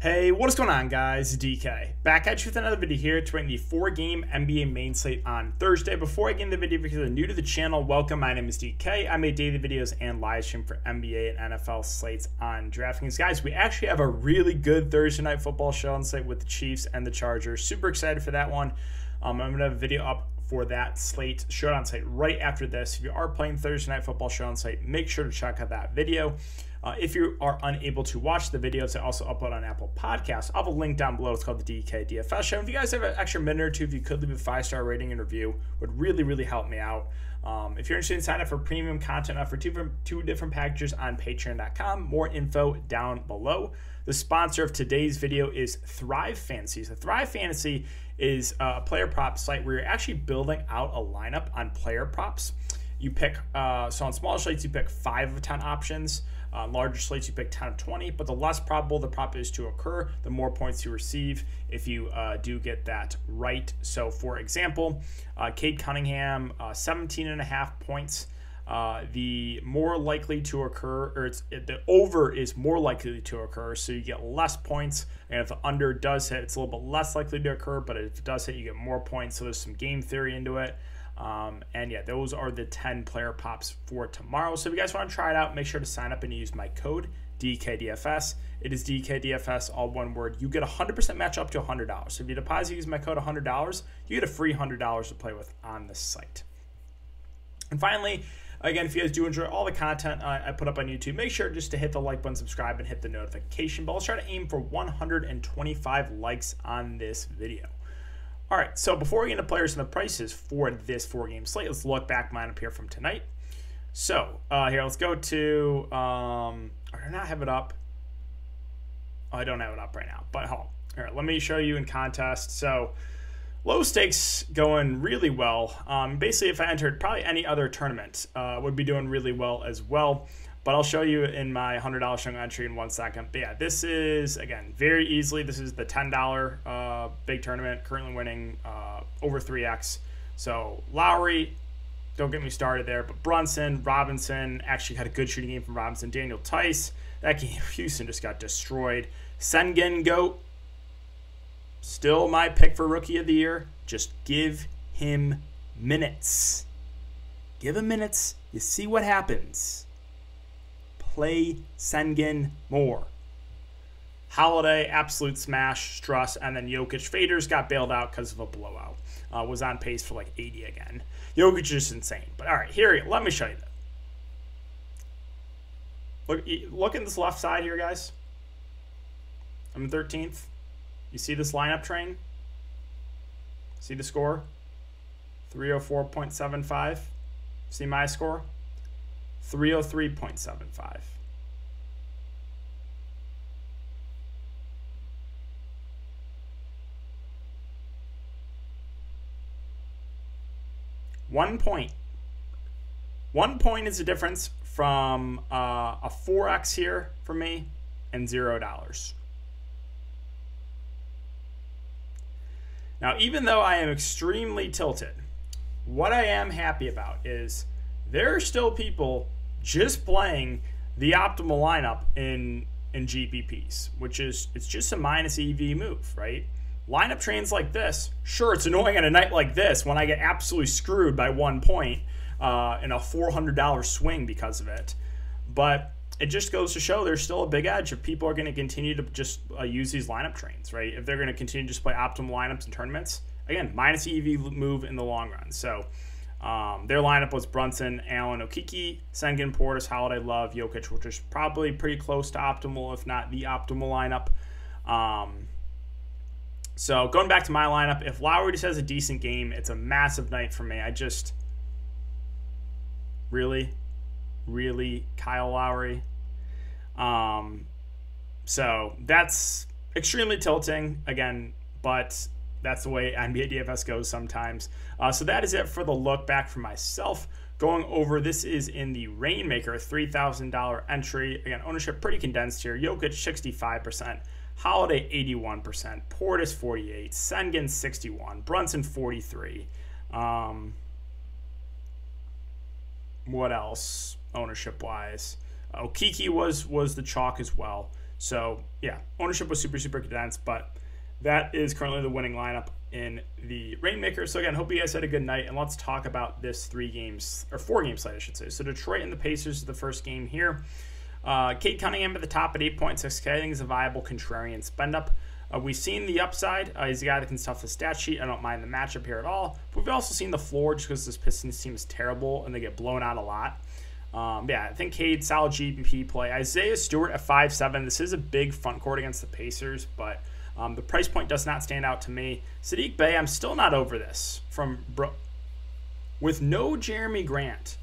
Hey, what is going on, guys? DK. Back at you with another video here to bring the 4-game NBA main slate on Thursday. Before I get into the video, if you're new to the channel, welcome. My name is DK. I make daily videos and live stream for NBA and NFL slates on Draftkings. Guys, we actually have a really good Thursday night football show on slate with the Chiefs and the Chargers. Super excited for that one. I'm going to have a video up for that slate, showdown slate, right after this. If you are playing Thursday night football show on slate, make sure to check out that video. If you are unable to watch the videos, I also upload on Apple Podcasts. I'll have a link down below. It's called the DK DFS Show. If you guys have an extra minute or two, if you could leave a 5-star rating and review, would really help me out. If you're interested in signing up for premium content, I offer two different packages on patreon.com. More info down below. The sponsor of today's video is Thrive Fantasy. So Thrive Fantasy is a player prop site where you're actually building out a lineup on player props. You pick, so on smaller slates, you pick 5 of 10 options. Larger slates, you pick 10 of 20, but the less probable the prop is to occur, the more points you receive if you do get that right. So, for example, CADE Cunningham, 17.5 points. The more likely to occur, or the over is more likely to occur, so you get less points. And if the under does hit, it's a little bit less likely to occur, but if it does hit, you get more points. So there's some game theory into it. And yeah, those are the 10 player pops for tomorrow. So if you guys want to try it out, make sure to sign up and use my code DKDFS. It is DKDFS, all one word. You get 100% match up to $100. So if you deposit, use my code $100, you get a free $100 to play with on this site. And finally, again, if you guys do enjoy all the content I put up on YouTube, make sure just to hit the like button, subscribe, and hit the notification bell. Let's try to aim for 125 likes on this video. All right, so before we get into players and the prices for this 4-game slate, let's look back mine up here from tonight. So here, let's go to, I do not have it up. Oh, I don't have it up right now, but hold on. All right, let me show you in contest. So low stakes going really well. Basically, if I entered probably any other tournament, would be doing really well as well. But I'll show you in my $100 showing entry in 1 second. But yeah, this is, again, very easily, this is the $10 big tournament, currently winning over 3x. So Lowry, don't get me started there, but Brunson, Robinson, actually had a good shooting game from Robinson. Daniel Tice, that game, Houston just got destroyed. Sengun Goat, still my pick for Rookie of the Year. Just give him minutes. Give him minutes, you see what happens. Play Sengun more. Holiday, absolute smash, Struss, and then Jokic. Faders got bailed out because of a blowout. Was on pace for like 80 again. Jokic is just insane. But all right, here, let me show you that. Look at this left side here, guys. I'm 13th. You see this lineup train? See the score? 304.75. See my score? 303.75. One point is the difference from a 4x here for me and $0. Now, even though I am extremely tilted, what I am happy about is there are still people just playing the optimal lineup in GPPs, which is, it's just a minus EV move, right? Lineup trains like this, sure, it's annoying on a night like this when I get absolutely screwed by 1 point in a $400 swing because of it. But it just goes to show there's still a big edge if people are going to continue to just use these lineup trains, right? If they're going to continue to just play optimal lineups in tournaments, again, minus EV move in the long run. So their lineup was Brunson, Allen, Okeke, Sengun, Portis, Holiday, Love, Jokic, which is probably pretty close to optimal, if not the optimal lineup. So going back to my lineup, if Lowry just has a decent game, it's a massive night for me. I just really Kyle Lowry. So that's extremely tilting again, but that's the way NBA DFS goes sometimes. So that is it for the look back for myself. Going over, this is in the Rainmaker, $3,000 entry. Again, ownership pretty condensed here. Jokic, 65%. Holiday, 81%. Portis, 48%. Sengun, 61%. Brunson, 43%. What else ownership-wise? Okeke was the chalk as well. So, yeah, ownership was super, super condensed, but that is currently the winning lineup in the Rainmaker. So, again, hope you guys had a good night, and let's talk about this 4-game slate, I should say. So, Detroit and the Pacers is the first game here. CADE Cunningham at the top at 8.6K. I think is a viable contrarian spend-up. We've seen the upside. He's a guy that can stuff the stat sheet. I don't mind the matchup here at all. But we've also seen the floor just because this Pistons team is terrible and they get blown out a lot. Yeah, I think CADE, solid GPP play. Isaiah Stewart at 5'7". This is a big front court against the Pacers, but the price point does not stand out to me. Saddiq Bey, I'm still not over this. With no Jeremy Grant,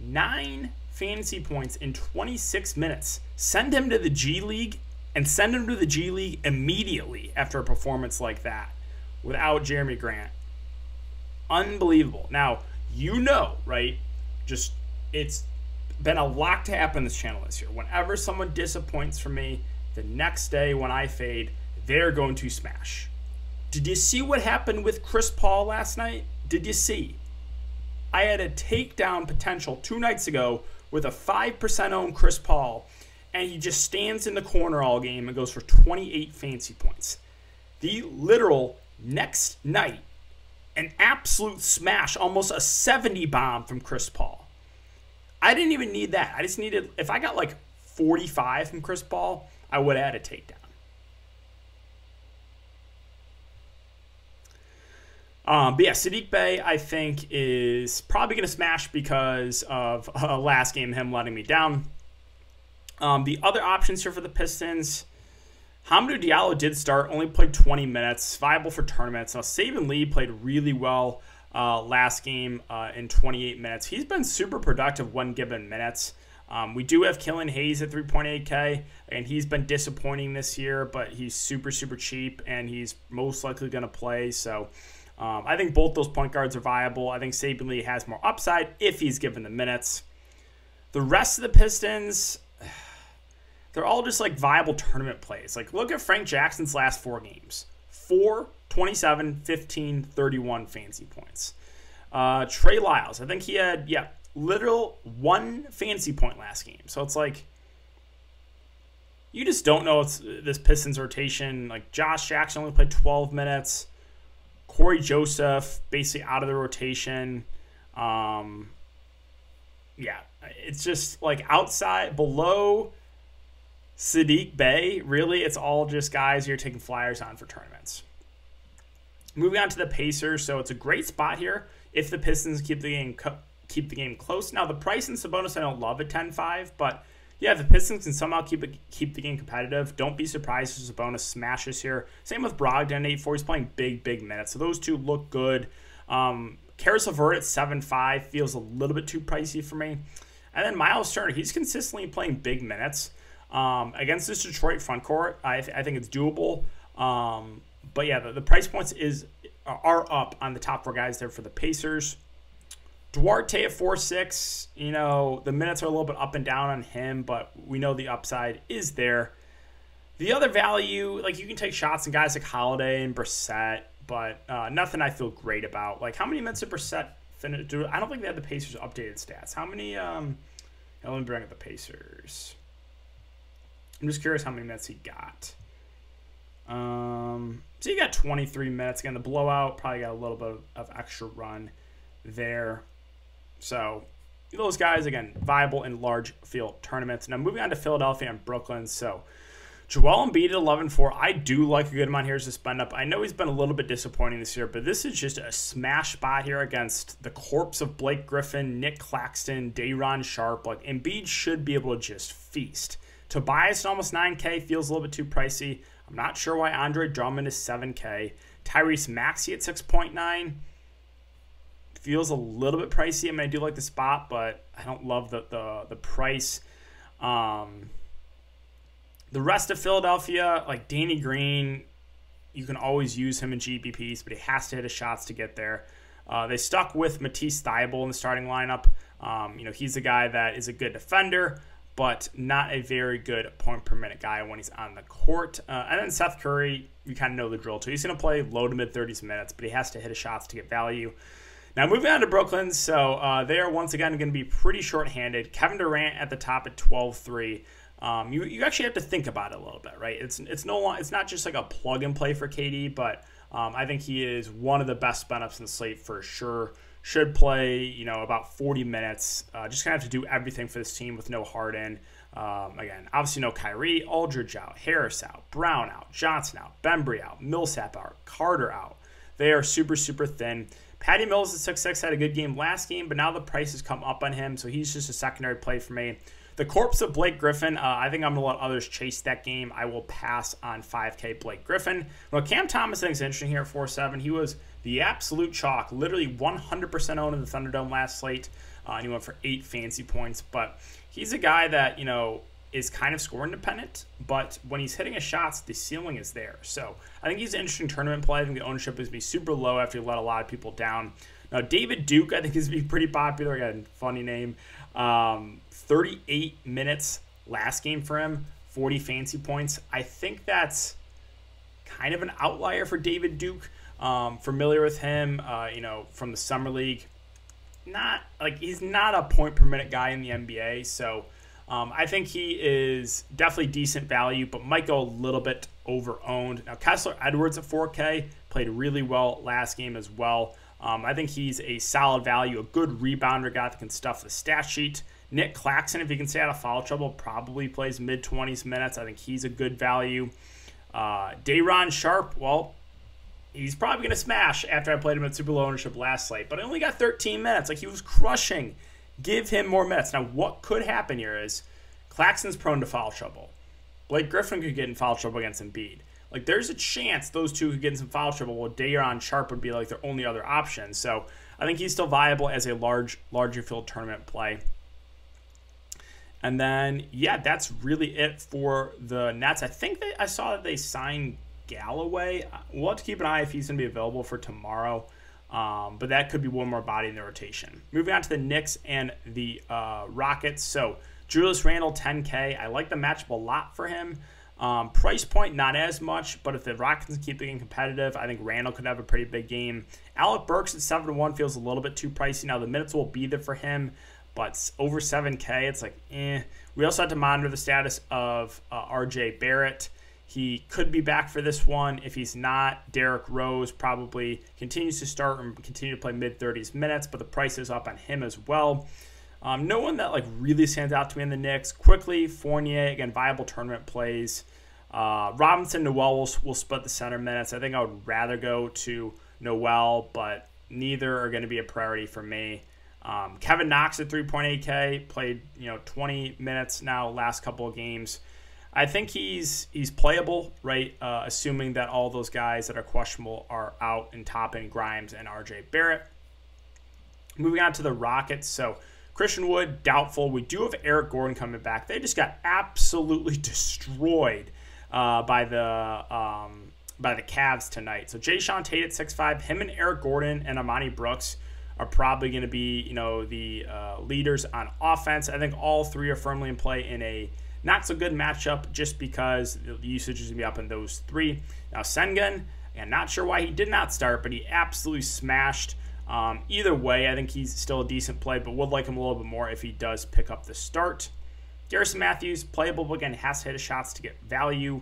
9 fantasy points in 26 minutes. Send him to the G League. And send him to the G League immediately after a performance like that without Jeremy Grant. Unbelievable. Now, you know, right? Just, it's been a lot to happen this channel this year. Whenever someone disappoints for me, the next day when I fade, they're going to smash. Did you see what happened with Chris Paul last night? Did you see? I had a takedown potential 2 nights ago with a 5% owned Chris Paul, and he just stands in the corner all game and goes for 28 fantasy points. The literal next night, an absolute smash, almost a 70 bomb from Chris Paul. I didn't even need that. I just needed, if I got like 45 from Chris Paul, I would have had a takedown. But yeah, Saddiq Bey, I think, is probably going to smash because of last game, him letting me down. The other options here for the Pistons, Hamidou Diallo did start, only played 20 minutes, viable for tournaments. Now, Saben Lee played really well last game in 28 minutes. He's been super productive when given minutes. We do have Killian Hayes at 3.8K, and he's been disappointing this year, but he's super, super cheap, and he's most likely going to play. So I think both those point guards are viable. I think Saben Lee has more upside if he's given the minutes. The rest of the Pistons, they're all just like viable tournament plays. Like, look at Frank Jackson's last 4 games. 4, 27, 15, 31 fantasy points. Trey Lyles, I think he had, literal 1 fantasy point last game. So it's like, you just don't know it's this Pistons rotation. Like, Josh Jackson only played 12 minutes. Corey Joseph, basically out of the rotation. It's just like outside, below Saddiq Bey, really, it's all just guys you're taking flyers on for tournaments. Moving on to the Pacers, so it's a great spot here if the Pistons keep the game close. Now, the price in Sabonis I don't love at 10.5, but yeah, if the Pistons can somehow keep the game competitive, don't be surprised if Sabonis smashes here. Same with Brogdon at 8.4. He's playing big minutes, so those two look good. Caris LeVert at 7.5 feels a little bit too pricey for me. And then Myles Turner, he's consistently playing big minutes. Against this Detroit front court, I think it's doable. But yeah, the price points are up on the top 4 guys there for the Pacers. Duarte at 4.6, you know, the minutes are a little bit up and down on him, but we know the upside is there. The other value, like, you can take shots on guys like Holiday and Brissett, but nothing I feel great about. Like, how many minutes did Brissett finish? I don't think they had the Pacers updated stats. How many? Let me bring up the Pacers. I'm just curious how many minutes he got. So he got 23 minutes. Again, the blowout probably got a little bit of extra run there. So those guys, again, viable in large field tournaments. Now moving on to Philadelphia and Brooklyn. So Joel Embiid at 11.4. I do like a good amount here as a spend up. I know he's been a little bit disappointing this year, but this is just a smash spot here against the corpse of Blake Griffin, Nick Claxton, Day'Ron Sharpe. Like, Embiid should be able to just feast. Tobias at almost 9K feels a little bit too pricey. I'm not sure why Andre Drummond is 7K. Tyrese Maxey at 6.9 feels a little bit pricey. I mean, I do like the spot, but I don't love the price. The rest of Philadelphia, like Danny Green, you can always use him in GPPs, but he has to hit his shots to get there. They stuck with Matisse Thybulle in the starting lineup. He's a guy that is a good defender, but not a very good point-per-minute guy when he's on the court. And then Seth Curry, you kind of know the drill, too. He's going to play low to mid-30s minutes, but he has to hit his shots to get value. Now moving on to Brooklyn, so they are once again going to be pretty short-handed. Kevin Durant at the top at 12-3. You actually have to think about it a little bit, right? It's not just like a plug and play for KD, but I think he is one of the best spin-ups in the slate for sure. Should play, about 40 minutes. Just gonna have to do everything for this team with no Harden. Again, obviously no Kyrie, Aldridge out, Harris out, Brown out, Johnson out, Bembry out, Millsap out, Carter out. They are super, super thin. Patty Mills at 6'6" had a good game last game, but now the price has come up on him, so he's just a secondary play for me. The corpse of Blake Griffin, I think I'm going to let others chase that game. I will pass on 5K Blake Griffin. Well, Cam Thomas, I think, is interesting here at 4-7. He was the absolute chalk, literally 100% owned in the Thunderdome last slate, and he went for 8 fancy points. But he's a guy that, is kind of score independent, but when he's hitting his shots, the ceiling is there. So I think he's an interesting tournament play. I think the ownership is going to be super low after he let a lot of people down. Now, David Duke, I think, is going to be pretty popular. Again, funny name. 38 minutes last game for him, 40 fancy points. I think that's kind of an outlier for David Duke. Familiar with him, from the Summer League. He's not a point per minute guy in the NBA, so I think he is definitely decent value, but might go a little bit over-owned. Now, Kessler Edwards at 4K played really well last game as well. I think he's a solid value, a good rebounder guy that can stuff the stat sheet. Nick Claxton, if he can stay out of foul trouble, probably plays mid-20s minutes. I think he's a good value. Day'Ron Sharpe, well, he's probably going to smash after I played him at super low ownership last slate, but I only got 13 minutes. He was crushing. Give him more minutes. Now, what could happen here is Claxton's prone to foul trouble. Blake Griffin could get in foul trouble against Embiid. There's a chance those two could get in some foul trouble, while Day'Ron Sharpe would be their only other option. So I think he's still viable as a larger field tournament play. And then, yeah, that's really it for the Nets. I think I saw that they signed Galloway. We'll have to keep an eye if he's going to be available for tomorrow. But that could be one more body in the rotation. Moving on to the Knicks and the Rockets. So Julius Randle, 10K. I like the matchup a lot for him. Price point, not as much, but if the Rockets keep being competitive, I think Randle could have a pretty big game. Alec Burks at 7-1 feels a little bit too pricey. Now, the minutes will be there for him, but over 7K, it's We also have to monitor the status of RJ Barrett. He could be back for this one. If he's not, Derrick Rose probably continues to start and continue to play mid-30s minutes, but the price is up on him as well. No one that really stands out to me in the Knicks. Quickly, Fournier, again, viable tournament plays. Robinson, Noel will split the center minutes. I think I would rather go to Noel, but neither are going to be a priority for me. Kevin Knox at 3.8K, played 20 minutes now last couple of games. I think he's playable, right? Assuming that all those guys that are questionable are out, and Toppin, Grimes, and RJ Barrett. Moving on to the Rockets. So Christian Wood, doubtful. We do have Eric Gordon coming back. They just got absolutely destroyed by the Cavs tonight. So Jayshawn Tate at 6'5", him and Eric Gordon and Amani Brooks are probably going to be the leaders on offense. I think all three are firmly in play in a not so good matchup, just because the usage is going to be up in those three. Now Sengun, I'm not sure why he did not start, but he absolutely smashed. Either way, I think he's still a decent play, but would like him a little bit more if he does pick up the start. Garrison Matthews, playable, but again, has to hit his shots to get value.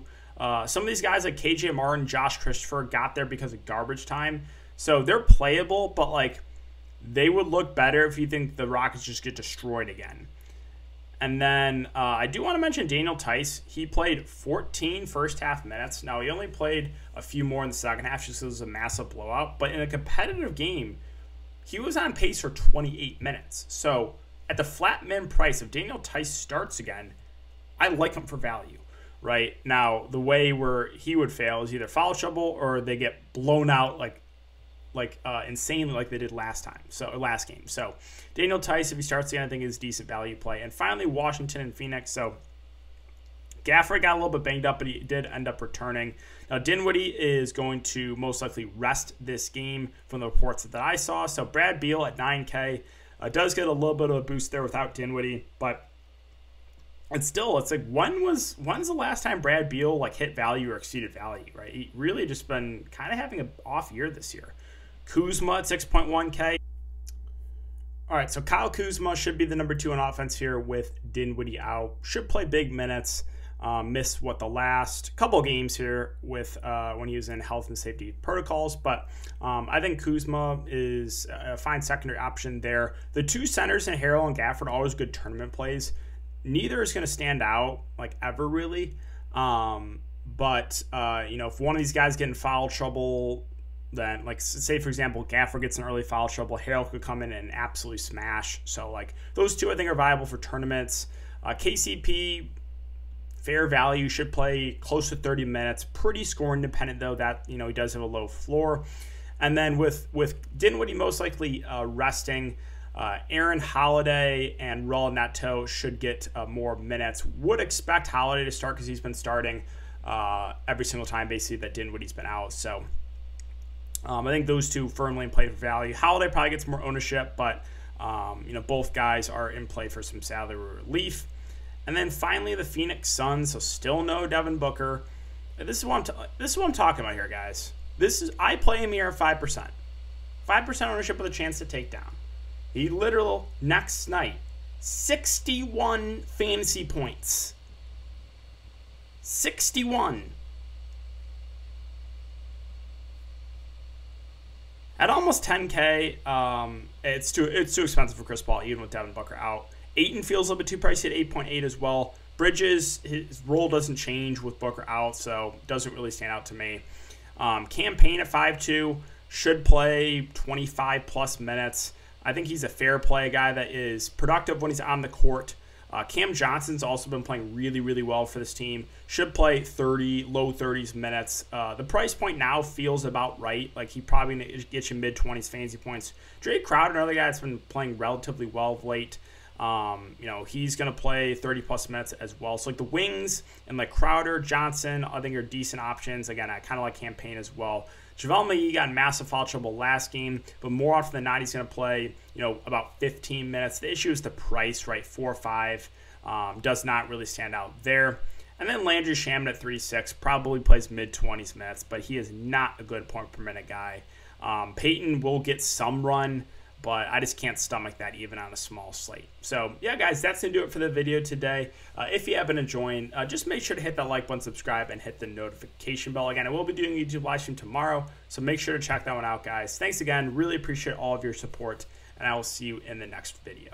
Some of these guys like KJ Martin, Josh Christopher got there because of garbage time. So they're playable, but they would look better if you think the Rockets just get destroyed again. And then I do want to mention Daniel Tice. He played 14 first half minutes. Now, he only played a few more in the second half just because it was a massive blowout. But in a competitive game, he was on pace for 28 minutes. So at the flat min price, if Daniel Tice starts again, I like him for value, right? Now, the way where he would fail is either foul trouble or they get blown out insanely like they did last game. So Daniel Tice, if he starts again, I think is decent value play. And finally, Washington and Phoenix. So Gafford got a little bit banged up, but he did end up returning. Now Dinwiddie is going to most likely rest this game from the reports that I saw. So Brad Beal at 9K does get a little bit of a boost there without Dinwiddie, but it's when's the last time Brad Beal hit value or exceeded value, right? He really just been kind of having an off year this year. Kuzma at 6.1K. All right, so Kyle Kuzma should be the number 2 on offense here with Dinwiddie out. Should play big minutes. Missed the last couple games here with when he was in health and safety protocols, but I think Kuzma is a fine secondary option there. The 2 centers in Harrell and Gafford are always good tournament plays. Neither is going to stand out like ever really, but you know, if one of these guys get in foul trouble, then like say for example Gafford gets in early foul trouble, Harrell could come in and absolutely smash. So like those 2 I think are viable for tournaments. KCP, fair value, should play close to 30 minutes. Pretty score independent though, that you know he does have a low floor. And then with Dinwiddie most likely resting, Aaron Holiday and Raul Neto should get more minutes. Would expect Holiday to start because he's been starting every single time basically that Dinwiddie's been out. So I think those 2 firmly in play for value. Holiday probably gets more ownership, but you know, both guys are in play for some salary relief. And then finally, the Phoenix Suns. So still no Devin Booker. This is what I'm talking about here, guys. I play him here at 5%. 5% ownership with a chance to take down. He literally next night 61 fantasy points. 61. At almost 10K, it's too expensive for Chris Paul, even with Devin Booker out. Ayton feels a little bit too pricey at 8.8 as well. Bridges, his role doesn't change with Booker out, so doesn't really stand out to me. Campaign at 5.2 should play 25-plus minutes. I think he's a fair play guy that is productive when he's on the court. Cam Johnson's also been playing really, really well for this team. Should play 30, low 30s minutes. The price point now feels about right. Like he probably gets you mid-20s fantasy points. Drake Crowder, another guy that's been playing relatively well of late. You know, he's going to play 30-plus minutes as well. So, like, the wings and, like, Crowder, Johnson, I think are decent options. Again, I kind of like Campaign as well. JaVale McGee got in massive foul trouble last game, but more often than not, he's going to play, you know, about 15 minutes. The issue is the price, right? 4 or 5 does not really stand out there. And then Landry Shamet at 3.6 probably plays mid-20s minutes, but he is not a good point-per-minute guy. Peyton will get some run, but I just can't stomach that even on a small slate. So, yeah, guys, that's going to do it for the video today. If you have been enjoying, just make sure to hit that like button, subscribe, and hit the notification bell. Again, I will be doing a YouTube live stream tomorrow, so make sure to check that one out, guys. Thanks again. Really appreciate all of your support, and I will see you in the next video.